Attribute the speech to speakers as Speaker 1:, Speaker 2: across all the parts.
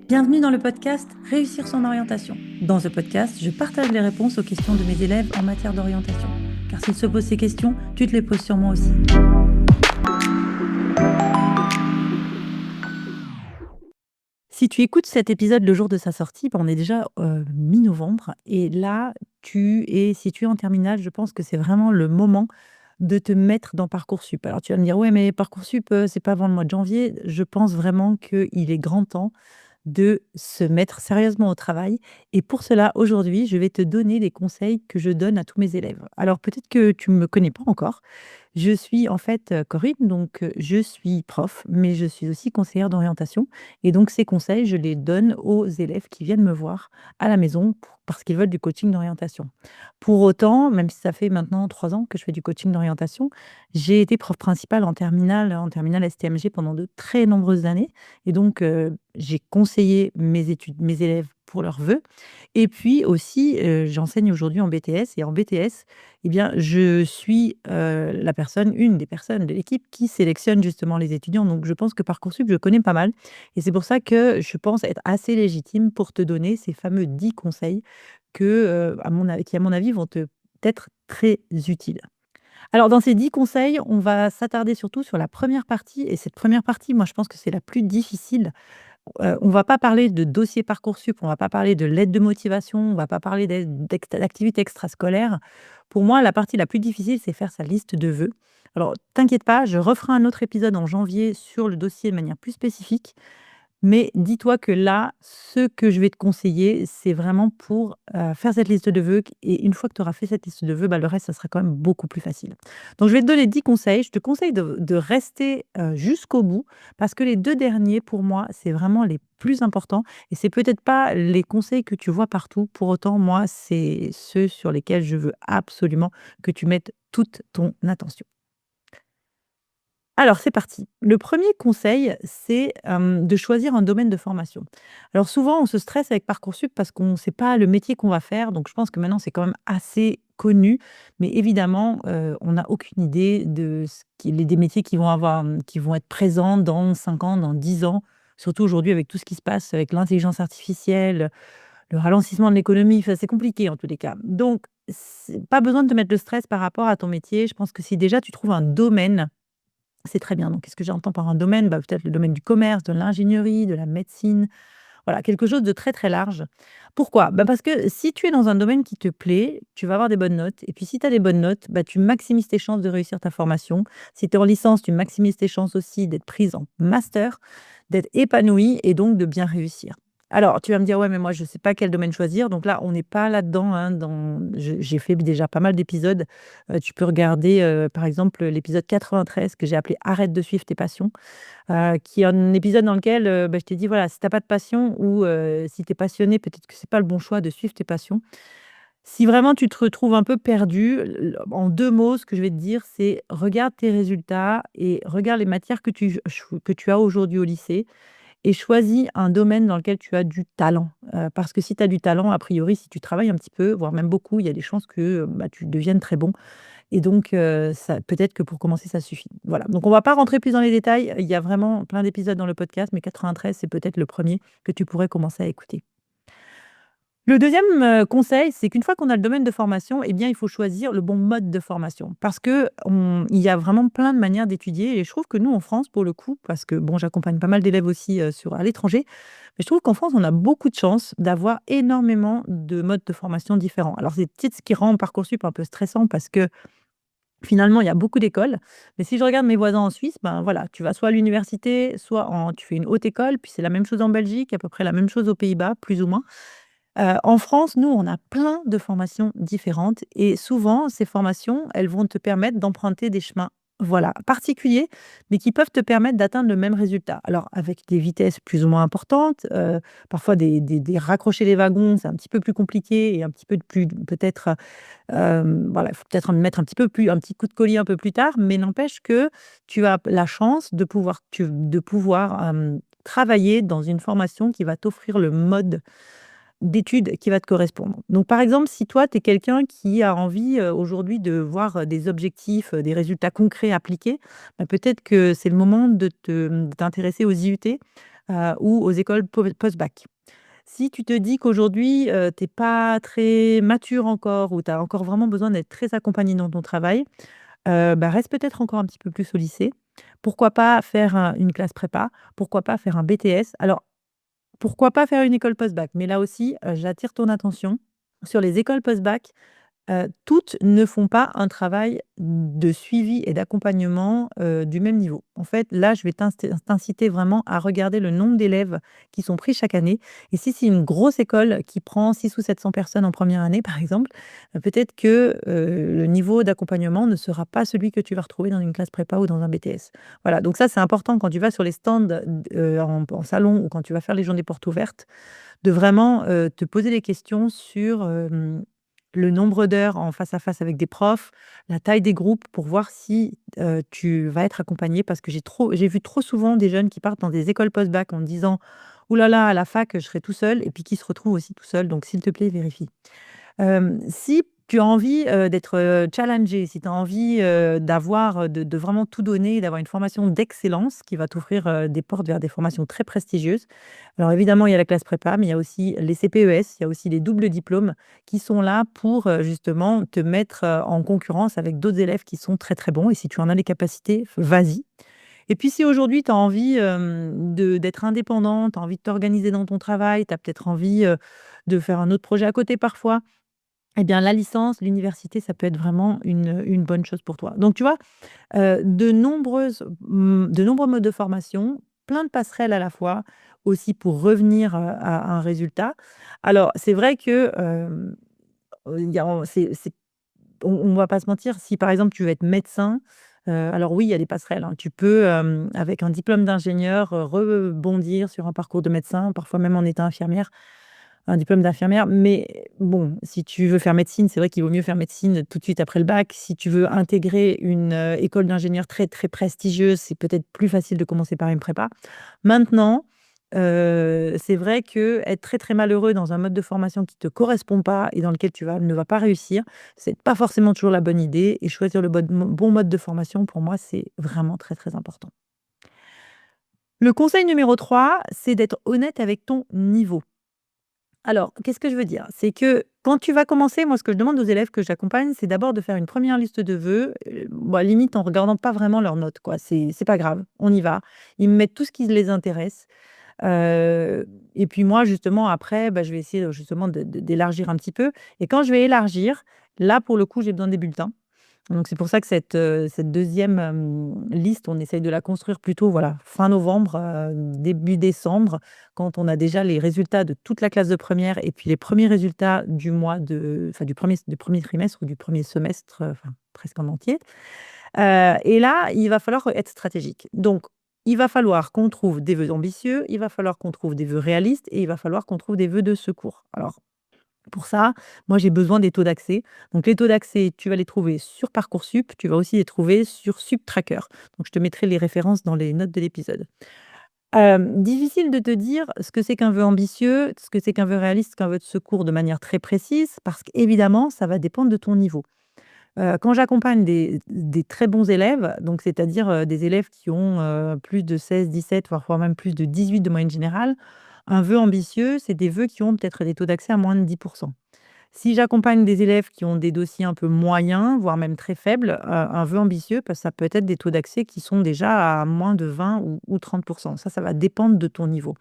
Speaker 1: Bienvenue dans le podcast Réussir son orientation. Dans ce podcast, je partage les réponses aux questions de mes élèves en matière d'orientation. Car s'ils se posent ces questions, tu te les poses sûrement aussi. Si tu écoutes cet épisode le jour de sa sortie, on est déjà mi-novembre. Et là, si tu es en terminale, je pense que c'est vraiment le moment de te mettre dans Parcoursup. Alors tu vas me dire, ouais, mais Parcoursup, c'est pas avant le mois de janvier. Je pense vraiment qu'il est grand temps de se mettre sérieusement au travail. Et pour cela, aujourd'hui, je vais te donner des conseils que je donne à tous mes élèves. Alors peut-être que tu ne me connais pas encore. Je suis en fait Corinne, donc je suis prof, mais je suis aussi conseillère d'orientation. Et donc ces conseils, je les donne aux élèves qui viennent me voir à la maison parce qu'ils veulent du coaching d'orientation. Pour autant, même si ça fait maintenant 3 ans que je fais du coaching d'orientation, j'ai été prof principale en terminale STMG pendant de très nombreuses années. Et donc, j'ai conseillé mes élèves pour leurs vœux. Et puis aussi, j'enseigne aujourd'hui en BTS. Et en BTS, eh bien, je suis une des personnes de l'équipe qui sélectionne justement les étudiants. Donc, je pense que Parcoursup, je connais pas mal. Et c'est pour ça que je pense être assez légitime pour te donner ces fameux 10 conseils qui, à mon avis, vont te être très utiles. Alors, dans ces 10 conseils, on va s'attarder surtout sur la première partie. Et cette première partie, moi, je pense que c'est la plus difficile. On ne va pas parler de dossier Parcoursup, on ne va pas parler de lettre de motivation, on ne va pas parler d'activités extrascolaires. Pour moi, la partie la plus difficile, c'est faire sa liste de vœux. Alors, t'inquiète pas, je referai un autre épisode en janvier sur le dossier de manière plus spécifique. Mais dis-toi que là, ce que je vais te conseiller, c'est vraiment pour faire cette liste de vœux. Et une fois que tu auras fait cette liste de vœux, le reste, ça sera quand même beaucoup plus facile. Donc, je vais te donner 10 conseils. Je te conseille de rester jusqu'au bout parce que les 2 derniers, pour moi, c'est vraiment les plus importants. Et c'est peut-être pas les conseils que tu vois partout. Pour autant, moi, c'est ceux sur lesquels je veux absolument que tu mettes toute ton attention. Alors, c'est parti. Le premier conseil, c'est de choisir un domaine de formation. Alors, souvent, on se stresse avec Parcoursup parce qu'on ne sait pas le métier qu'on va faire. Donc, je pense que maintenant, c'est quand même assez connu. Mais évidemment, on n'a aucune idée des métiers qui vont être présents dans 5 ans, dans 10 ans. Surtout aujourd'hui, avec tout ce qui se passe avec l'intelligence artificielle, le ralentissement de l'économie. Enfin, c'est compliqué en tous les cas. Donc, pas besoin de te mettre le stress par rapport à ton métier. Je pense que si déjà tu trouves un domaine, c'est très bien. Donc, qu'est-ce que j'entends par un domaine? Peut-être le domaine du commerce, de l'ingénierie, de la médecine. Voilà, quelque chose de très, très large. Pourquoi? Parce que si tu es dans un domaine qui te plaît, tu vas avoir des bonnes notes. Et puis, si tu as des bonnes notes, tu maximises tes chances de réussir ta formation. Si tu es en licence, tu maximises tes chances aussi d'être prise en master, d'être épanouie et donc de bien réussir. Alors, tu vas me dire, ouais, mais moi, je ne sais pas quel domaine choisir. Donc là, on n'est pas là-dedans, hein, j'ai fait déjà pas mal d'épisodes. Tu peux regarder, par exemple, l'épisode 93 que j'ai appelé Arrête de suivre tes passions, qui est un épisode dans lequel je t'ai dit, voilà, si tu n'as pas de passion ou si tu es passionné, peut-être que ce n'est pas le bon choix de suivre tes passions. Si vraiment tu te retrouves un peu perdu, en 2 mots, ce que je vais te dire, c'est regarde tes résultats et regarde les matières que tu as aujourd'hui au lycée et choisis un domaine dans lequel tu as du talent. Parce que si tu as du talent, a priori, si tu travailles un petit peu, voire même beaucoup, il y a des chances que, tu deviennes très bon et donc ça peut-être que pour commencer, ça suffit. Voilà, donc on va pas rentrer plus dans les détails. Il y a vraiment plein d'épisodes dans le podcast, mais 93, c'est peut-être le premier que tu pourrais commencer à écouter. Le deuxième conseil, c'est qu'une fois qu'on a le domaine de formation, eh bien, il faut choisir le bon mode de formation. Parce qu'il y a vraiment plein de manières d'étudier et je trouve que nous, en France, pour le coup, parce que bon, j'accompagne pas mal d'élèves aussi à l'étranger, mais je trouve qu'en France, on a beaucoup de chance d'avoir énormément de modes de formation différents. Alors, c'est peut-être ce qui rend Parcoursup un peu stressant parce que finalement, il y a beaucoup d'écoles. Mais si je regarde mes voisins en Suisse, voilà, tu vas soit à l'université, tu fais une haute école, puis c'est la même chose en Belgique, à peu près la même chose aux Pays-Bas, plus ou moins. En France, nous, on a plein de formations différentes et souvent, ces formations, elles vont te permettre d'emprunter des chemins, voilà, particuliers, mais qui peuvent te permettre d'atteindre le même résultat. Alors, avec des vitesses plus ou moins importantes, parfois des raccrocher les wagons, c'est un petit peu plus compliqué et un petit peu plus peut-être, voilà, il faut peut-être en mettre un petit coup de collier un peu plus tard, mais n'empêche que tu as la chance de pouvoir travailler dans une formation qui va t'offrir le mode d'études qui va te correspondre. Donc, par exemple, si toi, tu es quelqu'un qui a envie aujourd'hui de voir des objectifs, des résultats concrets appliqués, peut-être que c'est le moment de t'intéresser aux IUT. ou aux écoles post-bac. Si tu te dis qu'aujourd'hui, tu es pas très mature encore ou tu as encore vraiment besoin d'être très accompagnée dans ton travail, bah, reste peut-être encore un petit peu plus au lycée. Pourquoi pas faire une classe prépa? Pourquoi pas faire un BTS? Alors, pourquoi pas faire une école post-bac? Mais là aussi, j'attire ton attention sur les écoles post-bac. Toutes ne font pas un travail de suivi et d'accompagnement, du même niveau. En fait, là, je vais t'inciter vraiment à regarder le nombre d'élèves qui sont pris chaque année et si c'est une grosse école qui prend 600 ou 700 personnes en première année, par exemple, peut-être que, le niveau d'accompagnement ne sera pas celui que tu vas retrouver dans une classe prépa ou dans un BTS. Voilà, donc ça, c'est important quand tu vas sur les stands, en salon ou quand tu vas faire les journées portes ouvertes, de vraiment, te poser des questions sur, le nombre d'heures en face à face avec des profs, la taille des groupes pour voir si, tu vas être accompagné parce que j'ai vu trop souvent des jeunes qui partent dans des écoles post-bac en disant: «Ouh là là, à la fac, je serai tout seul» et puis qui se retrouvent aussi tout seuls, donc s'il te plaît, vérifie. Si tu as envie, d'être, challengé, si tu as envie, d'avoir, de vraiment tout donner, d'avoir une formation d'excellence qui va t'ouvrir, des portes vers des formations très prestigieuses. Alors évidemment, il y a la classe prépa, mais il y a aussi les CPES, il y a aussi les doubles diplômes qui sont là pour, justement te mettre, en concurrence avec d'autres élèves qui sont très, très bons et si tu en as les capacités, vas-y. Et puis si aujourd'hui tu as envie, d'être indépendant, tu as envie de t'organiser dans ton travail, tu as peut-être envie, de faire un autre projet à côté parfois, eh bien, la licence, l'université, ça peut être vraiment une bonne chose pour toi. Donc tu vois, de nombreux modes de formation, plein de passerelles à la fois, aussi pour revenir, à un résultat. Alors c'est vrai que, il y a c'est on va pas se mentir, si par exemple tu veux être médecin, alors oui, il y a des passerelles, hein. Tu peux, avec un diplôme d'ingénieur, rebondir sur un parcours de médecin, parfois même en étant infirmière. Un diplôme d'infirmière, mais bon, si tu veux faire médecine, c'est vrai qu'il vaut mieux faire médecine tout de suite après le bac. Si tu veux intégrer une, école d'ingénieur très, très prestigieuse, c'est peut-être plus facile de commencer par une prépa. Maintenant, c'est vrai que être très, très malheureux dans un mode de formation qui te correspond pas et dans lequel tu ne vas pas réussir, c'est pas forcément toujours la bonne idée et choisir le bon mode de formation, pour moi, c'est vraiment très, très important. Le conseil numéro 3, c'est d'être honnête avec ton niveau. Alors, qu'est-ce que je veux dire? C'est que quand tu vas commencer, moi, ce que je demande aux élèves que j'accompagne, c'est d'abord de faire une première liste de vœux, bah, limite en regardant pas vraiment leurs notes, quoi. C'est pas grave, on y va. Ils me mettent tout ce qui les intéresse, heu et puis moi, justement, après, bah, je vais essayer, justement d'élargir un petit peu et quand je vais élargir, là, pour le coup, j'ai besoin des bulletins. Donc c'est pour ça que cette 2e, liste, on essaye de la construire plutôt, voilà, fin novembre, début décembre, quand on a déjà les résultats de toute la classe de première et puis les premiers résultats du mois du premier trimestre ou du premier semestre, enfin presque en entier. Et là, il va falloir être stratégique. Donc il va falloir qu'on trouve des vœux ambitieux, il va falloir qu'on trouve des vœux réalistes et il va falloir qu'on trouve des vœux de secours. Alors pour ça, moi, j'ai besoin des taux d'accès. Donc, les taux d'accès, tu vas les trouver sur Parcoursup, tu vas aussi les trouver sur SupTracker. Donc, je te mettrai les références dans les notes de l'épisode. Difficile de te dire ce que c'est qu'un vœu ambitieux, ce que c'est qu'un vœu réaliste, qu'un vœu de secours de manière très précise, parce qu'évidemment, ça va dépendre de ton niveau. Quand j'accompagne des très bons élèves, donc c'est-à-dire, des élèves qui ont, plus de 16, 17, parfois même plus de 18 de moyenne générale, un vœu ambitieux, c'est des vœux qui ont peut-être des taux d'accès à moins de 10. Si j'accompagne des élèves qui ont des dossiers un peu moyens, voire même très faibles, un vœu ambitieux, bah, ça peut être des taux d'accès qui sont déjà à moins de 20 ou 30. Ça va dépendre de ton niveau.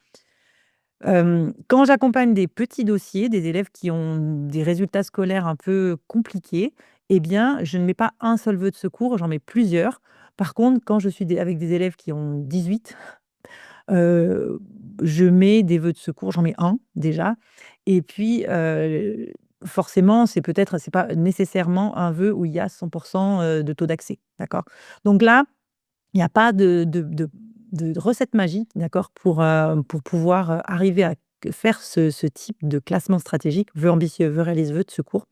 Speaker 1: Quand j'accompagne des petits dossiers, des élèves qui ont des résultats scolaires un peu compliqués, eh bien, je ne mets pas un seul vœu de secours, j'en mets plusieurs. Par contre, quand je suis avec des élèves qui ont 18, heu, je mets des vœux de secours, j'en mets un déjà et puis, forcément, c'est pas nécessairement un vœu où il y a 100 de taux d'accès, d'accord? Donc là, il n'y a pas de recette magique, d'accord, pour pouvoir, arriver à faire ce type de classement stratégique, vœu ambitieux, vœu réaliste, vœu de secours.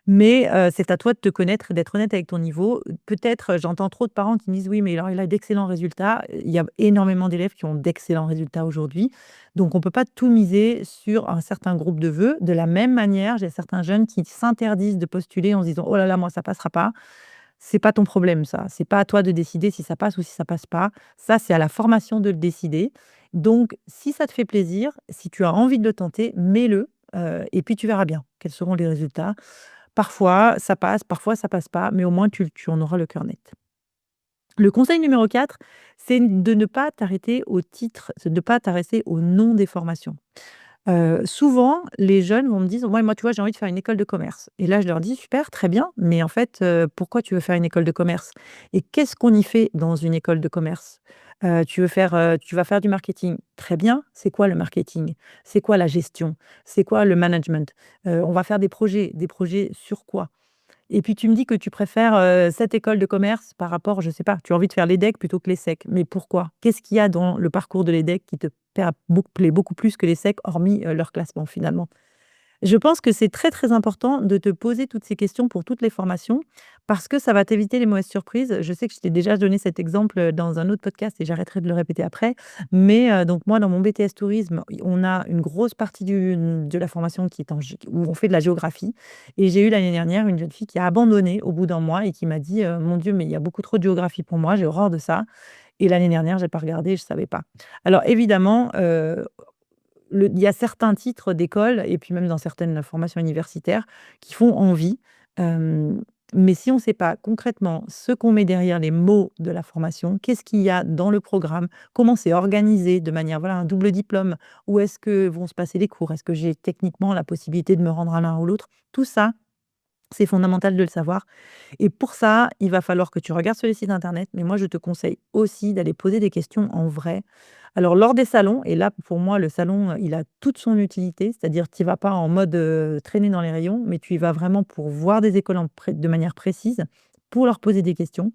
Speaker 1: Mais, c'est à toi de te connaître et d'être honnête avec ton niveau. Peut-être, j'entends trop de parents qui me disent: «Oui, mais alors il a d'excellents résultats». Il y a énormément d'élèves qui ont d'excellents résultats aujourd'hui. Donc on ne peut pas tout miser sur un certain groupe de vœux. De la même manière, j'ai certains jeunes qui s'interdisent de postuler en se disant: «Oh là là, moi ça passera pas». c'est pas ton problème ça. C'est pas à toi de décider si ça passe ou si ça passe pas. Ça, c'est à la formation de le décider. Donc si ça te fait plaisir, si tu as envie de le tenter, mets-le, et puis tu verras bien quels seront les résultats. Parfois ça passe, parfois ça passe pas, mais au moins tu en auras le cœur net. Le conseil numéro 4, c'est de ne pas t'arrêter au titre, de ne pas t'arrêter au nom des formations. Souvent, les jeunes vont me dire: «Ouais, moi, tu vois, j'ai envie de faire une école de commerce» et là, je leur dis: «Super, très bien, mais en fait, pourquoi tu veux faire une école de commerce? Et qu'est-ce qu'on y fait dans une école de commerce? Tu vas faire du marketing. Très bien, c'est quoi le marketing? C'est quoi la gestion? C'est quoi le management? On va faire des projets sur quoi?» Et puis tu me dis que tu préfères, cette école de commerce par rapport, je sais pas, tu as envie de faire l'EDEC plutôt que l'ESSEC. Mais pourquoi? Qu'est-ce qu'il y a dans le parcours de l'EDEC qui te plaît beaucoup plus que l'ESSEC, hormis, leur classement finalement? Je pense que c'est très, très important de te poser toutes ces questions pour toutes les formations parce que ça va t'éviter les mauvaises surprises. Je sais que je t'ai déjà donné cet exemple, dans un autre podcast et j'arrêterai de le répéter après. Mais, donc moi, dans mon BTS tourisme, on a une grosse partie de la formation qui est en gé où on fait de la géographie et j'ai eu l'année dernière une jeune fille qui a abandonné au bout d'un mois et qui m'a dit: «Mon Dieu, mais il y a beaucoup trop de géographie pour moi, j'ai horreur de ça» et l'année dernière, j'ai pas regardé, je savais pas. Alors évidemment, il y a certains titres d'école et puis même dans certaines formations universitaires qui font envie, hem, mais si on ne sait pas concrètement ce qu'on met derrière les mots de la formation, qu'est-ce qu'il y a dans le programme, comment c'est organisé de manière, voilà, un double diplôme, où est-ce que vont se passer les cours? Est-ce que j'ai techniquement la possibilité de me rendre à l'un ou l'autre? Tout ça, c'est fondamental de le savoir et pour ça, il va falloir que tu regardes sur les sites internet, mais moi je te conseille aussi d'aller poser des questions en vrai. Alors lors des salons et là pour moi le salon, il a toute son utilité, c'est-à-dire tu y vas pas en mode, traîner dans les rayons, mais tu y vas vraiment pour voir des écoles de manière précise, pour leur poser des questions.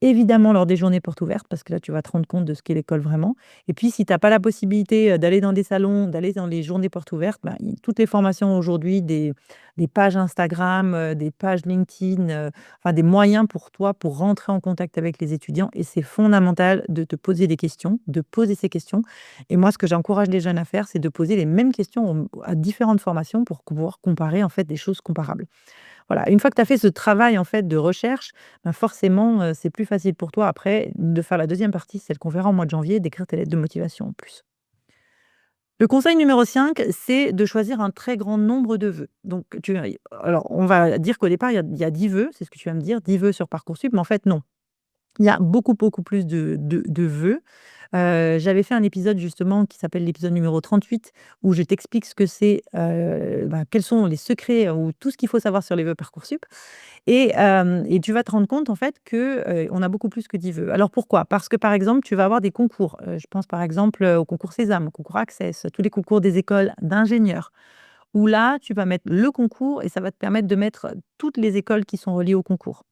Speaker 1: Évidemment, lors des journées portes ouvertes, parce que là, tu vas te rendre compte de ce qu'est l'école vraiment. Et puis, si tu as pas la possibilité, d'aller dans des salons, d'aller dans les journées portes ouvertes, bah, toutes les formations aujourd'hui, des pages Instagram, des pages LinkedIn, enfin des moyens pour toi pour rentrer en contact avec les étudiants. Et c'est fondamental de te poser des questions, de poser ces questions. Et moi, ce que j'encourage les jeunes à faire, c'est de poser les mêmes questions à différentes formations pour pouvoir comparer en fait des choses comparables. Voilà, une fois que tu as fait ce travail en fait de recherche, ben forcément, c'est plus facile pour toi après de faire la deuxième partie, celle qu'on verra au mois de janvier, d'écrire tes lettres de motivation en plus. Le conseil numéro 5, c'est de choisir un très grand nombre de vœux. Donc alors on va dire qu'au départ, il y a 10 vœux, c'est ce que tu vas me dire, 10 vœux sur Parcoursup, mais en fait non. Il y a beaucoup, beaucoup plus de vœux. J'avais fait un épisode justement qui s'appelle l'épisode numéro 38 où je t'explique ce que c'est, quels sont les secrets ou tout ce qu'il faut savoir sur les vœux Parcoursup et tu vas te rendre compte en fait que, on a beaucoup plus que 10 vœux. Alors pourquoi? Parce que par exemple, tu vas avoir des concours, je pense par exemple, au concours Sésame, au concours Access, tous les concours des écoles d'ingénieurs où là, tu vas mettre le concours et ça va te permettre de mettre toutes les écoles qui sont reliées au concours.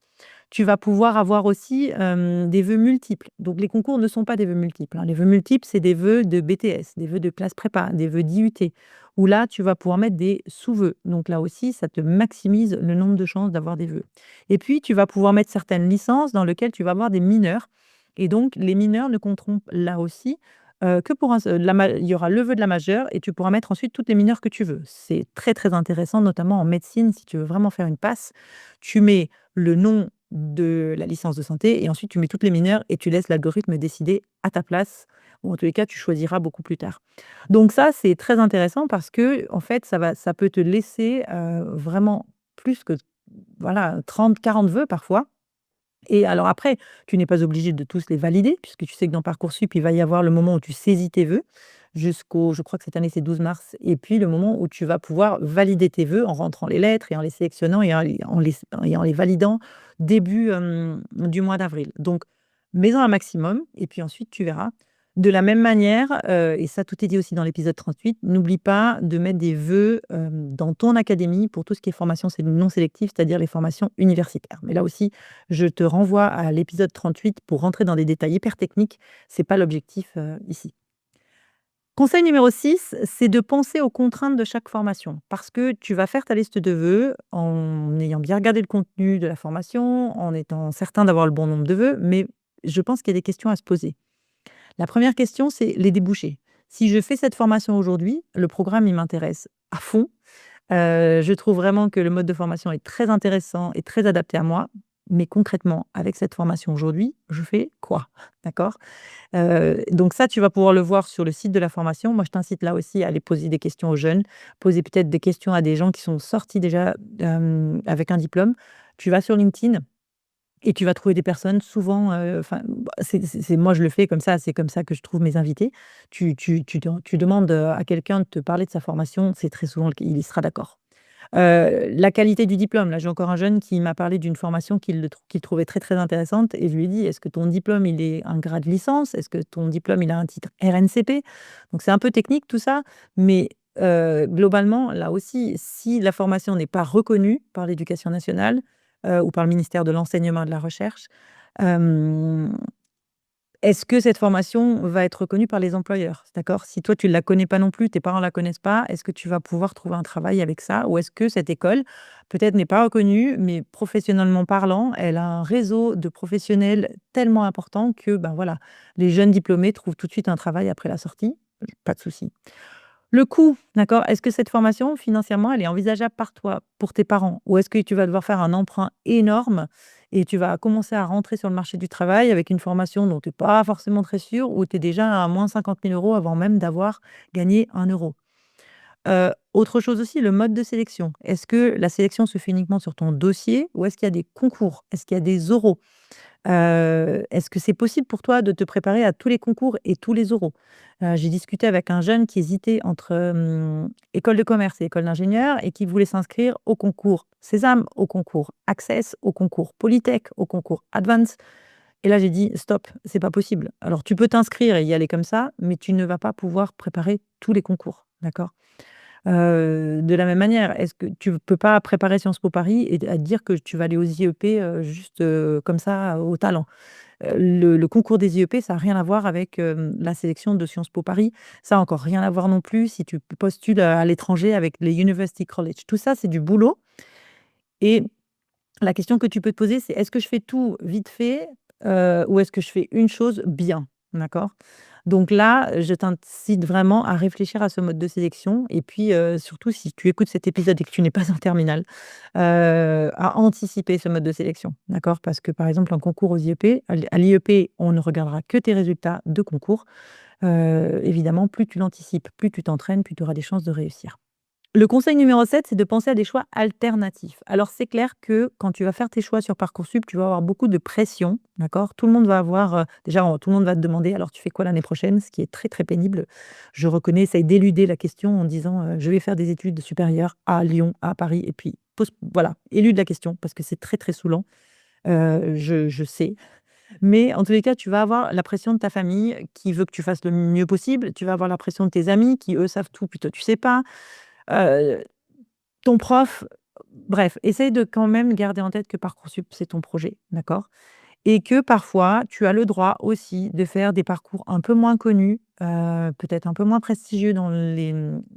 Speaker 1: Tu vas pouvoir avoir aussi, des vœux multiples. Donc les concours ne sont pas des vœux multiples, hein. Les vœux multiples, c'est des vœux de BTS, des vœux de classe prépa, des vœux d'IUT, où là, tu vas pouvoir mettre des sous-vœux. Donc là aussi, ça te maximise le nombre de chances d'avoir des vœux. Et puis, tu vas pouvoir mettre certaines licences dans lesquelles tu vas avoir des mineurs et donc les mineurs ne compteront là aussi, que pour un seul il y aura le vœu de la majeure et tu pourras mettre ensuite toutes les mineures que tu veux. C'est très, très intéressant, notamment en médecine, si tu veux vraiment faire une passe. Tu mets le nom de la licence de santé et ensuite tu mets toutes les mineures et tu laisses l'algorithme décider à ta place ou en tous les cas, tu choisiras beaucoup plus tard. Donc ça, c'est très intéressant parce que en fait, ça peut te laisser, vraiment plus que voilà 30, 40 vœux parfois et alors après, tu n'es pas obligé de tous les valider puisque tu sais que dans Parcoursup, il va y avoir le moment où tu saisis tes vœux jusqu'au je crois que cette année, c'est 12 mars et puis le moment où tu vas pouvoir valider tes vœux en rentrant les lettres et en les sélectionnant et en les validant début, du mois d'avril. Donc mets-en un maximum et puis ensuite tu verras. De la même manière, et ça tout est dit aussi dans l'épisode 38, n'oublie pas de mettre des vœux, dans ton académie pour tout ce qui est formation non sélective, c'est-à-dire les formations universitaires. Mais là aussi, je te renvoie à l'épisode 38 pour rentrer dans des détails hyper techniques. C'est pas l'objectif, ici. Conseil numéro 6, c'est de penser aux contraintes de chaque formation. Parce que tu vas faire ta liste de vœux en ayant bien regardé le contenu de la formation, en étant certain d'avoir le bon nombre de vœux, mais je pense qu'il y a des questions à se poser. La première question, c'est les débouchés. Si je fais cette formation aujourd'hui, le programme, il m'intéresse à fond. Je trouve vraiment que le mode de formation est très intéressant et très adapté à moi. Mais concrètement, avec cette formation aujourd'hui, je fais quoi? D'accord? Donc ça, tu vas pouvoir le voir sur le site de la formation. Moi, je t'incite là aussi à aller poser des questions aux jeunes, poser peut-être des questions à des gens qui sont sortis déjà, avec un diplôme. Tu vas sur LinkedIn et tu vas trouver des personnes souvent, enfin, bah, c'est moi je le fais comme ça, c'est comme ça que je trouve mes invités. Tu demandes, à quelqu'un de te parler de sa formation, c'est très souvent le c il y sera d'accord. La qualité du diplôme, là, j'ai encore un jeune qui m'a parlé d'une formation qu'il trouvait très, très intéressante et je lui ai dit: «Est-ce que ton diplôme, il est un grade licence? Est-ce que ton diplôme, il a un titre RNCP?» Donc c'est un peu technique tout ça, mais globalement, là aussi, si la formation n'est pas reconnue par l'éducation nationale, ou par le ministère de l'enseignement et de la recherche, hem est-ce que cette formation va être reconnue par les employeurs? D'accord? Si toi, tu ne la connais pas non plus, tes parents ne la connaissent pas, est-ce que tu vas pouvoir trouver un travail avec ça? Ou est-ce que cette école, peut-être, n'est pas reconnue, mais professionnellement parlant, elle a un réseau de professionnels tellement important que, ben, voilà, les jeunes diplômés trouvent tout de suite un travail après la sortie? Pas de souci. Le coût, d'accord? Est-ce que cette formation, financièrement, elle est envisageable par toi, pour tes parents? Ou est-ce que tu vas devoir faire un emprunt énorme et tu vas commencer à rentrer sur le marché du travail avec une formation dont tu es pas forcément très sûr, où tu es déjà à moins 50 000 € avant même d'avoir gagné 1 €? Autre chose aussi, le mode de sélection. Est-ce que la sélection se fait uniquement sur ton dossier ou est-ce qu'il y a des concours? Est-ce qu'il y a des oraux? Est-ce que c'est possible pour toi de te préparer à tous les concours et tous les oraux? J'ai discuté avec un jeune qui hésitait entre, école de commerce et école d'ingénieur et qui voulait s'inscrire au concours Sésame, au concours Access, au concours Polytech, au concours Advance et là j'ai dit: «Stop, c'est pas possible. Alors tu peux t'inscrire et y aller comme ça, mais tu ne vas pas pouvoir préparer tous les concours». D'accord? De la même manière, est-ce que tu peux pas préparer Sciences Po Paris et à te dire que tu vas aller aux IEP, juste, comme ça, au talent? Le concours des IEP, ça a rien à voir avec, la sélection de Sciences Po Paris. Ça a encore rien à voir non plus si tu postules, à l'étranger avec les University College. Tout ça, c'est du boulot et la question que tu peux te poser, c'est: «Est-ce que je fais tout vite fait, ou est-ce que je fais une chose bien?» D'accord? Donc là, je t'incite vraiment à réfléchir à ce mode de sélection et puis, surtout si tu écoutes cet épisode et que tu n'es pas en terminale, à anticiper ce mode de sélection. D'accord? Parce que, par exemple, un concours aux IEP, à l'IEP, on ne regardera que tes résultats de concours. Évidemment, plus tu l'anticipes, plus tu t'entraînes, plus tu auras des chances de réussir. Le conseil numéro 7, c'est de penser à des choix alternatifs. Alors, c'est clair que quand tu vas faire tes choix sur Parcoursup, tu vas avoir beaucoup de pression, d'accord? Tout le monde va avoir, déjà, tout le monde va te demander: «Alors, tu fais quoi l'année prochaine?» Ce qui est très, très pénible. Je reconnais, essaye d'éluder la question en disant, «Je vais faire des études supérieures à Lyon, à Paris» et puis pose voilà, élude la question parce que c'est très, très saoulant. Je sais. Mais en tous les cas, tu vas avoir la pression de ta famille qui veut que tu fasses le mieux possible. Tu vas avoir la pression de tes amis qui, eux, savent tout, puis toi, tu sais pas. Heu, Ton prof, bref, essaye de quand même garder en tête que Parcoursup, c'est ton projet, d'accord? Et que parfois, tu as le droit aussi de faire des parcours un peu moins connus, peut-être un peu moins prestigieux dans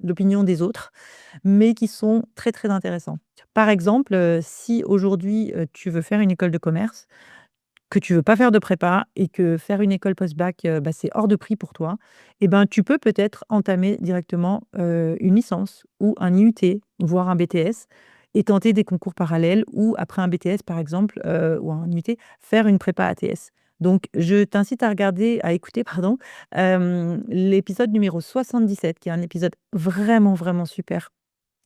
Speaker 1: l'opinion des autres, mais qui sont très, très intéressants. Par exemple, si aujourd'hui, tu veux faire une école de commerce, que tu veux pas faire de prépa et que faire une école post-bac, bah, c'est hors de prix pour toi et ben, tu peux peut-être entamer directement, une licence ou un IUT, voire un BTS et tenter des concours parallèles ou après un BTS, par exemple, ou un IUT, faire une prépa ATS. Donc je t'incite à écouter, pardon, l'épisode numéro 77 qui est un épisode vraiment, vraiment super,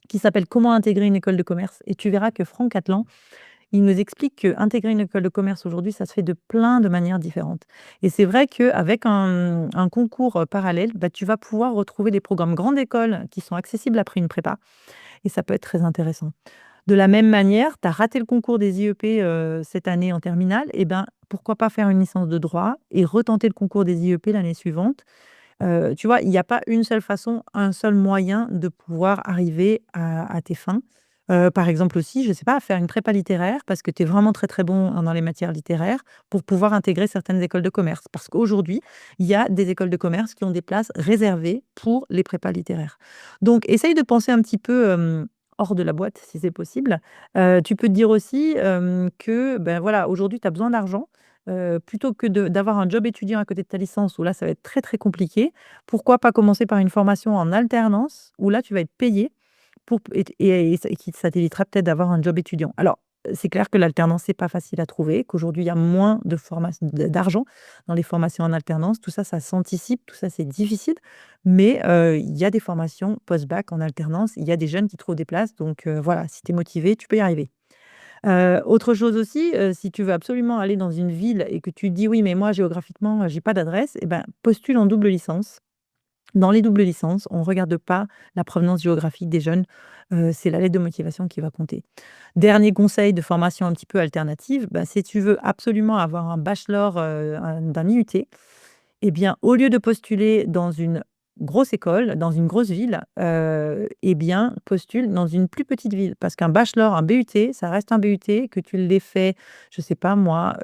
Speaker 1: qui s'appelle «Comment intégrer une école de commerce» et tu verras que Franck Atlan, il nous explique qu'intégrer une école de commerce aujourd'hui, ça se fait de plein de manières différentes. Et c'est vrai qu'avec un concours parallèle, bah, tu vas pouvoir retrouver des programmes grande école qui sont accessibles après une prépa et ça peut être très intéressant. De la même manière, tu as raté le concours des IEP cette année en terminale, et ben, pourquoi pas faire une licence de droit et retenter le concours des IEP l'année suivante. Tu vois, il n'y a pas une seule façon, un seul moyen de pouvoir arriver à tes fins. Par exemple aussi, je ne sais pas, faire une prépa littéraire parce que tu es vraiment très, très bon dans les matières littéraires pour pouvoir intégrer certaines écoles de commerce. Parce qu'aujourd'hui, il y a des écoles de commerce qui ont des places réservées pour les prépas littéraires. Donc essaye de penser un petit peu, hors de la boîte si c'est possible. Tu peux te dire aussi, que, ben, voilà, aujourd'hui tu as besoin d'argent. Plutôt que d'avoir un job étudiant à côté de ta licence où là, ça va être très, très compliqué, pourquoi pas commencer par une formation en alternance où là, tu vas être payé pour et qui ça t'évitera peut-être d'avoir un job étudiant. Alors, c'est clair que l'alternance, c'est pas facile à trouver, qu'aujourd'hui, il y a moins de d'argent dans les formations en alternance. Tout ça, ça s'anticipe, tout ça, c'est difficile, mais il y a des formations post-bac en alternance. Il y a des jeunes qui trouvent des places, donc voilà, si tu es motivé, tu peux y arriver. Autre chose aussi, si tu veux absolument aller dans une ville et que tu dis: «Oui, mais moi géographiquement, j'ai pas d'adresse», et ben, postule en double licence. Dans les doubles licences, on ne regarde pas la provenance géographique des jeunes, c'est la lettre de motivation qui va compter. Dernier conseil de formation un petit peu alternative, bah, si tu veux absolument avoir un bachelor, d'un IUT, eh bien, au lieu de postuler dans une grosse école, dans une grosse ville, eh bien, postule dans une plus petite ville. Parce qu'un bachelor, un BUT, ça reste un BUT, que tu l'aies fait, je ne sais pas moi,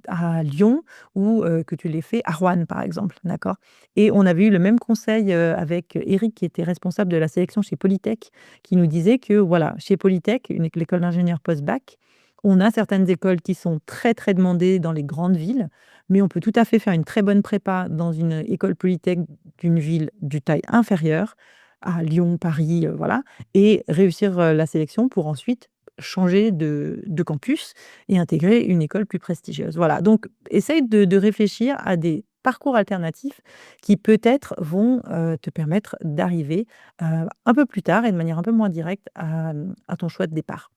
Speaker 1: à Lyon ou que tu l'aies fait à Roanne, par exemple, d'accord? Et on avait eu le même conseil, avec Eric, qui était responsable de la sélection chez Polytech, qui nous disait que, voilà, chez Polytech, l'école d'ingénieur post-bac, on a certaines écoles qui sont très, très demandées dans les grandes villes, mais on peut tout à fait faire une très bonne prépa dans une école polytech d'une ville de taille inférieure, à Lyon, Paris, voilà, et réussir, la sélection pour ensuite changer de campus et intégrer une école plus prestigieuse. Voilà, donc essaye de réfléchir à des parcours alternatifs qui peut-être vont, te permettre d'arriver, un peu plus tard et de manière un peu moins directe à ton choix de départ.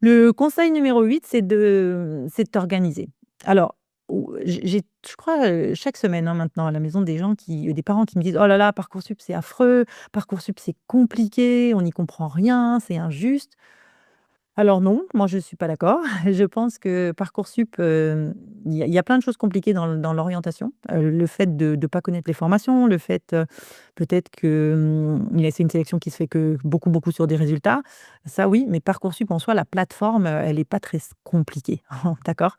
Speaker 1: Le conseil numéro 8, c'est de t'organiser. Alors, j'ai je crois, chaque semaine, hein, maintenant à la maison des parents qui me disent: «Oh là là, Parcoursup, c'est affreux, Parcoursup, c'est compliqué, on n'y comprend rien, c'est injuste». Alors non, moi je suis pas d'accord. Je pense que Parcoursup, il y a plein de choses compliquées dans l'orientation. Le fait de ne pas connaître les formations, le fait, peut-être que, c'est une sélection qui se fait que beaucoup, beaucoup sur des résultats. Ça oui, mais Parcoursup en soi, la plateforme, elle est pas très compliquée, d'accord?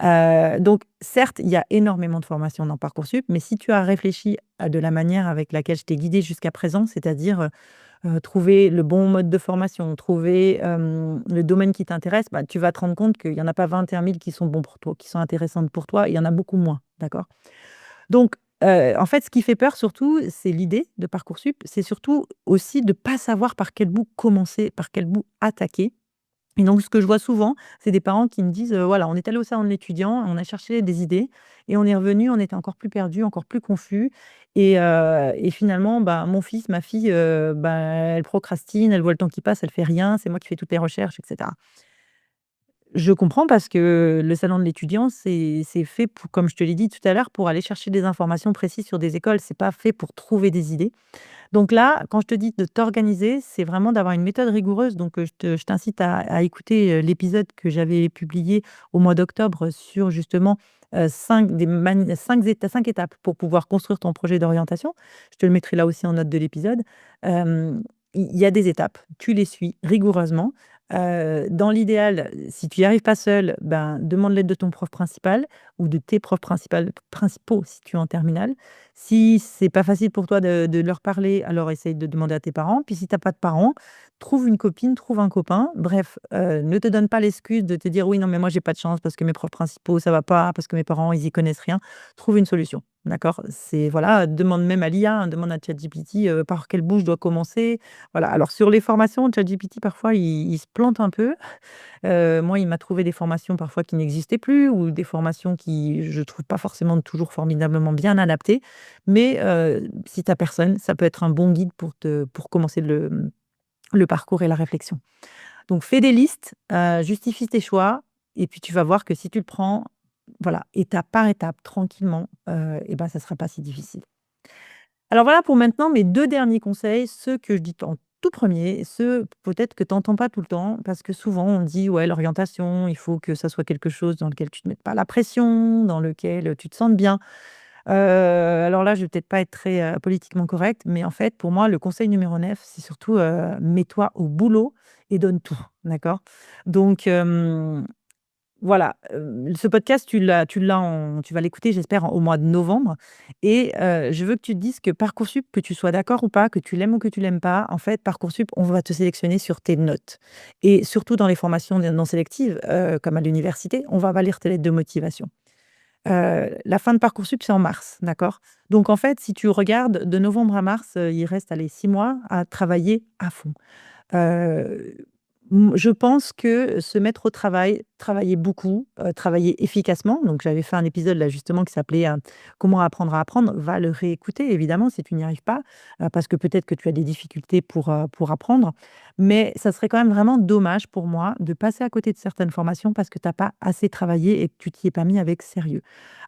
Speaker 1: Donc certes, il y a énormément de formations dans Parcoursup, mais si tu as réfléchi à de la manière avec laquelle je t'ai guidée jusqu'à présent, c'est-à-dire, trouver le bon mode de formation, trouver, le domaine qui t'intéresse, bah, tu vas te rendre compte qu'il y en a pas 21 000 qui sont bons pour toi, qui sont intéressantes pour toi, il y en a beaucoup moins, d'accord? Donc, en fait, ce qui fait peur surtout, c'est l'idée de Parcoursup, c'est surtout aussi de ne pas savoir par quel bout commencer, par quel bout attaquer. Et donc ce que je vois souvent, c'est des parents qui me disent, «Voilà, on est allé au salon de l'étudiant, on a cherché des idées et on est revenu, on était encore plus perdus, encore plus confus et finalement, bah, mon fils, ma fille, bah, elle procrastine, elle voit le temps qui passe, elle fait rien, c'est moi qui fais toutes les recherches» et cetera. Je comprends parce que le salon de l'étudiant, c'est fait pour, comme je te l'ai dit tout à l'heure, pour aller chercher des informations précises sur des écoles. C'est pas fait pour trouver des idées. Donc là, quand je te dis de t'organiser, c'est vraiment d'avoir une méthode rigoureuse. Donc, je t'incite à écouter, l'épisode que j'avais publié au mois d'octobre sur justement, 5 étapes pour pouvoir construire ton projet d'orientation. Je te le mettrai là aussi en note de l'épisode. Il y a des étapes, tu les suis rigoureusement. Dans l'idéal, si tu n'y arrives pas seul, ben, demande l'aide de ton prof principal ou de tes profs principaux si tu es en terminale. Si c'est pas facile pour toi de leur parler, alors essaye de demander à tes parents. Puis si tu as pas de parents, trouve une copine, trouve un copain. Bref, ne te donne pas l'excuse de te dire: «Oui, non, mais moi j'ai pas de chance parce que mes profs principaux ça va pas, parce que mes parents ils y connaissent rien». Trouve une solution, d'accord? C'est voilà, demande même à l'IA, hein, demande à ChatGPT, par quel bout je dois commencer. Voilà, alors sur les formations, ChatGPT parfois il se plante un peu. Moi, il m'a trouvé des formations parfois qui n'existaient plus ou des formations qui, je trouve pas forcément toujours formidablement bien adaptées. Mais si tu as personne, ça peut être un bon guide pour commencer le parcours et la réflexion. Donc fais des listes, justifie tes choix et puis tu vas voir que si tu le prends, voilà, étape par étape, tranquillement, et ben, ça sera pas si difficile. Alors voilà pour maintenant mes 2 derniers conseils, ceux que je dis en tout premier, ceux peut-être que tu entends pas tout le temps parce que souvent on dit: «Ouais, l'orientation, il faut que ça soit quelque chose dans lequel tu te mettes pas la pression, dans lequel, tu te sentes bien». Alors là, je vais peut-être pas être très, politiquement correcte, mais en fait, pour moi, le conseil numéro 9, c'est surtout, mets-toi au boulot et donne tout, d'accord? Donc, voilà, ce podcast, tu vas l'écouter, j'espère, au mois de novembre et je veux que tu te dises que Parcoursup, que tu sois d'accord ou pas, que tu l'aimes ou que tu l'aimes pas, en fait, Parcoursup, on va te sélectionner sur tes notes et surtout dans les formations non sélectives, comme à l'université, on va pas lire tes lettres de motivation. La fin de Parcoursup, c'est en mars, d'accord? Donc en fait, si tu regardes de novembre à mars, il reste, allez, 6 mois à travailler à fond. Heu Je pense que se mettre au travail, travailler beaucoup, travailler efficacement, donc j'avais fait un épisode là justement qui s'appelait, «Comment apprendre à apprendre». Va le réécouter évidemment si tu n'y arrives pas, parce que peut-être que tu as des difficultés pour apprendre. Mais ça serait quand même vraiment dommage pour moi de passer à côté de certaines formations parce que tu as pas assez travaillé et que tu t'y es pas mis avec sérieux.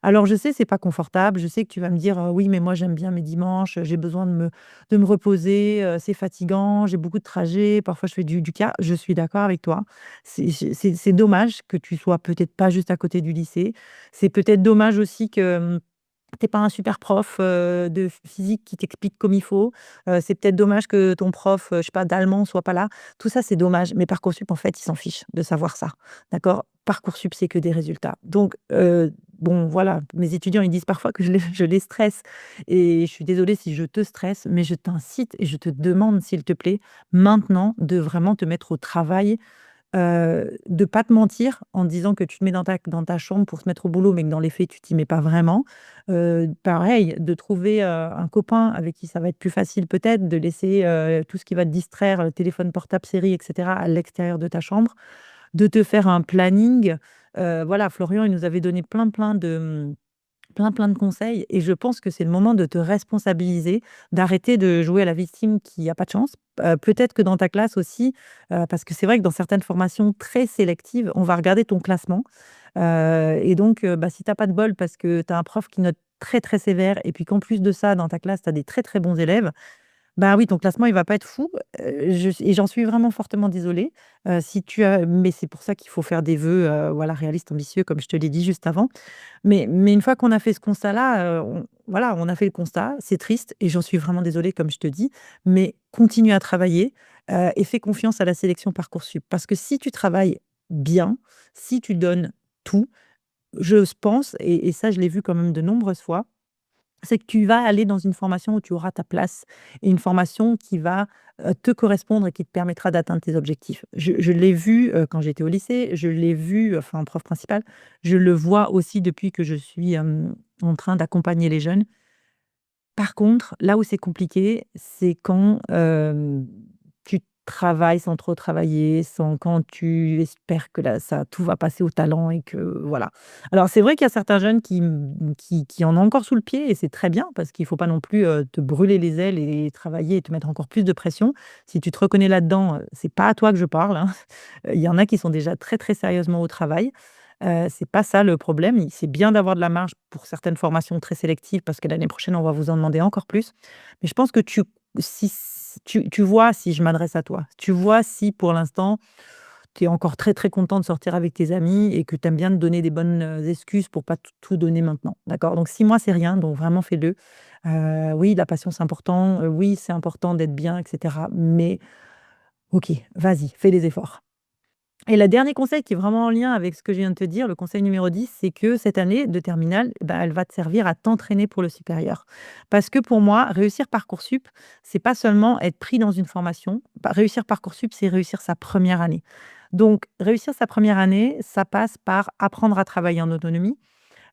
Speaker 1: Alors je sais, c'est pas confortable, je sais que tu vas me dire: «Oui, mais moi j'aime bien mes dimanches, j'ai besoin de me reposer, c'est fatigant, j'ai beaucoup de trajets, parfois je fais du car». Je suis d'accord avec toi. C'est dommage que tu sois peut-être pas juste à côté du lycée. C'est peut-être dommage aussi que, tu pas un super prof, de physique qui t'explique comme il faut. C'est peut-être dommage que ton prof, je sais pas, d'allemand soit pas là. Tout ça, c'est dommage, mais Parcoursup, en fait, il s'en fiche de savoir ça, d'accord? Parcoursup, c'est que des résultats. Donc bon, voilà, mes étudiants, ils disent parfois que je les stresse et je suis désolée si je te stresse, mais je t'incite et je te demande, s'il te plaît, maintenant, de vraiment te mettre au travail. De pas te mentir en disant que tu te mets dans ta chambre pour te mettre au boulot, mais que dans les faits, tu t'y mets pas vraiment. Pareil, de trouver, un copain avec qui ça va être plus facile peut-être, de laisser, tout ce qui va te distraire, téléphone portable, série et cetera, à l'extérieur de ta chambre. De te faire un planning. Voilà, Florian, il nous avait donné plein de, plein de conseils et je pense que c'est le moment de te responsabiliser, d'arrêter de jouer à la victime qui a pas de chance. Peut-être que dans ta classe aussi, parce que c'est vrai que dans certaines formations très sélectives, on va regarder ton classement, et donc bah, si tu as pas de bol parce que tu as un prof qui note très, très sévère et puis qu'en plus de ça, dans ta classe, tu as des très, très bons élèves, bah, oui, ton classement, il va pas être fou, j'en suis vraiment fortement désolée, si tu as mais c'est pour ça qu'il faut faire des vœux, voilà, réalistes, ambitieux, comme je te l'ai dit juste avant. Mais une fois qu'on a fait ce constat-là, on a fait le constat, c'est triste et j'en suis vraiment désolée, comme je te dis, mais continue à travailler, et fais confiance à la sélection Parcoursup. Parce que si tu travailles bien, si tu donnes tout, je pense et ça, je l'ai vu quand même de nombreuses fois, c'est que tu vas aller dans une formation où tu auras ta place et une formation qui va, te correspondre et qui te permettra d'atteindre tes objectifs. Je l'ai vu, quand j'étais au lycée, je l'ai vu, enfin, en prof principal, je le vois aussi depuis que je suis, en train d'accompagner les jeunes. Par contre, là où c'est compliqué, c'est quand, tu travailles sans trop travailler, sans quand tu espères que là, ça tout va passer au talent et que voilà. Alors c'est vrai qu'il y a certains jeunes qui en ont encore sous le pied et c'est très bien parce qu'il faut pas non plus, te brûler les ailes et travailler et te mettre encore plus de pression. Si tu te reconnais là-dedans, c'est pas à toi que je parle, hein. Il y en a qui sont déjà très, très sérieusement au travail. C'est pas ça le problème. C'est bien d'avoir de la marge pour certaines formations très sélectives parce que l'année prochaine, on va vous en demander encore plus. Mais je pense que tu vois si je m'adresse à toi, tu vois si pour l'instant, tu es encore très, très content de sortir avec tes amis et que tu aimes bien te donner des bonnes, excuses pour pas tout donner maintenant, d'accord? Donc 6 mois, c'est rien, donc vraiment fais-le. Oui, la passion, c'est important, oui, c'est important d'être bien et cetera, mais OK, vas-y, fais les efforts. Et le dernier conseil qui est vraiment en lien avec ce que je viens de te dire, le conseil numéro 10, c'est que cette année de terminale, bah, elle va te servir à t'entraîner pour le supérieur. Parce que pour moi, réussir Parcoursup, c'est pas seulement être pris dans une formation. Réussir Parcoursup, c'est réussir sa première année. Donc, réussir sa première année, ça passe par apprendre à travailler en autonomie.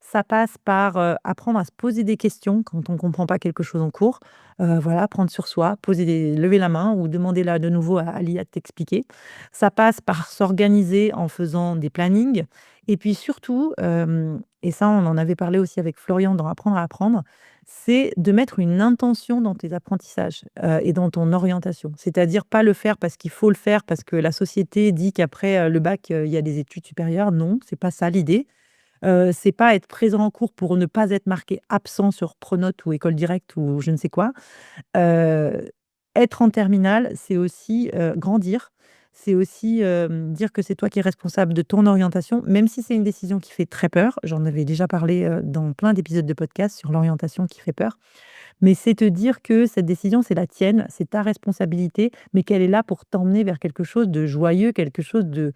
Speaker 1: Ça passe par, apprendre à se poser des questions quand on ne comprend pas quelque chose en cours. Voilà, prendre sur soi, lever la main ou demander là de nouveau à l'IA de t'expliquer. Ça passe par s'organiser en faisant des plannings et puis surtout, et ça on en avait parlé aussi avec Florian dans Apprendre à apprendre, c'est de mettre une intention dans tes apprentissages, et dans ton orientation. C'est-à-dire pas le faire parce qu'il faut le faire, parce que la société dit qu'après, le bac, il y a des études supérieures. Non, c'est pas ça l'idée. C'est pas être présent en cours pour ne pas être marqué absent sur Pronote ou École Directe ou je ne sais quoi. Heu, Être en terminale, c'est aussi, grandir. C'est aussi, dire que c'est toi qui es responsable de ton orientation, même si c'est une décision qui fait très peur. J'en avais déjà parlé, dans plein d'épisodes de podcast sur l'orientation qui fait peur. Mais c'est te dire que cette décision, c'est la tienne, c'est ta responsabilité, mais qu'elle est là pour t'emmener vers quelque chose de joyeux, quelque chose de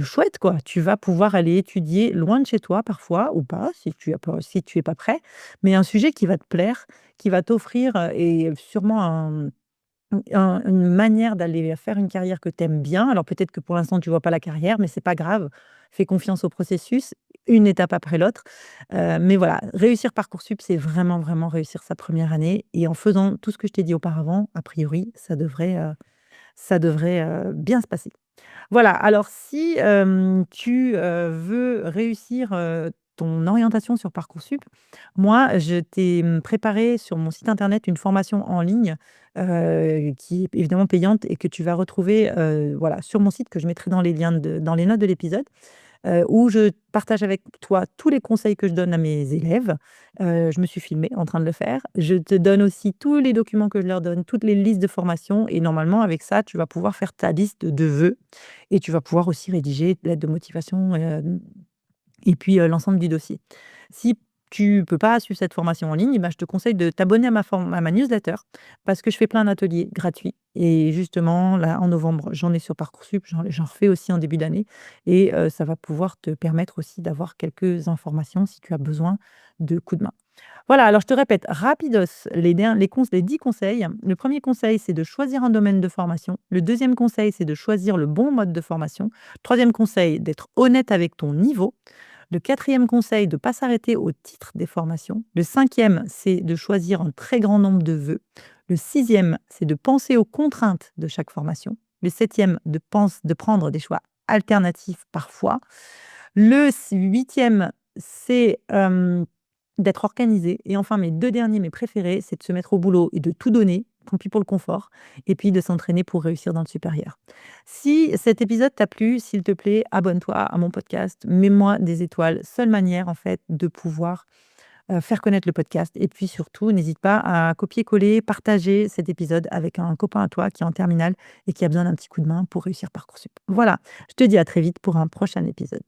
Speaker 1: chouette, quoi. Tu vas pouvoir aller étudier loin de chez toi parfois ou pas, si tu es pas prêt, mais un sujet qui va te plaire, qui va t'offrir, et sûrement une manière d'aller faire une carrière que tu aimes bien. Alors peut-être que pour l'instant tu vois pas la carrière, mais c'est pas grave. Fais confiance au processus, une étape après l'autre. Mais voilà, réussir Parcoursup, c'est vraiment, vraiment réussir sa première année et en faisant tout ce que je t'ai dit auparavant, a priori, ça devrait, bien se passer. Voilà, alors si, tu, veux réussir, ton orientation sur Parcoursup, moi, je t'ai, préparé sur mon site internet une formation en ligne, qui est évidemment payante et que tu vas retrouver, voilà, sur mon site que je mettrai dans les notes de l'épisode. Où je partage avec toi tous les conseils que je donne à mes élèves. Je me suis filmée en train de le faire. Je te donne aussi tous les documents que je leur donne, toutes les listes de formation et normalement avec ça, tu vas pouvoir faire ta liste de vœux et tu vas pouvoir aussi rédiger lettre de motivation, et puis, l'ensemble du dossier. Si tu peux pas suivre cette formation en ligne, eh ben, je te conseille de t'abonner à ma newsletter parce que je fais plein d'ateliers gratuits et justement, là, en novembre, j'en ai sur Parcoursup, j'en refais aussi en début d'année et ça va pouvoir te permettre aussi d'avoir quelques informations si tu as besoin de coups de main. Voilà, alors je te répète rapidos les 10 conseils. Le premier conseil, c'est de choisir un domaine de formation. Le deuxième conseil, c'est de choisir le bon mode de formation. Troisième conseil, d'être honnête avec ton niveau. Le quatrième conseil, de ne pas s'arrêter au titre des formations. Le cinquième, c'est de choisir un très grand nombre de vœux. Le sixième, c'est de penser aux contraintes de chaque formation. Le septième, de prendre des choix alternatifs parfois. Le huitième, c'est d'être organisé. Et enfin, mes deux derniers, mes préférés, c'est de se mettre au boulot et de tout donner, tant pis pour le confort, et puis de s'entraîner pour réussir dans le supérieur. Si cet épisode t'a plu, s'il te plaît, abonne-toi à mon podcast, mets-moi des étoiles. Seule manière, en fait, de pouvoir faire connaître le podcast. Et puis surtout, n'hésite pas à copier-coller, partager cet épisode avec un copain à toi qui est en terminale et qui a besoin d'un petit coup de main pour réussir Parcoursup. Voilà, je te dis à très vite pour un prochain épisode.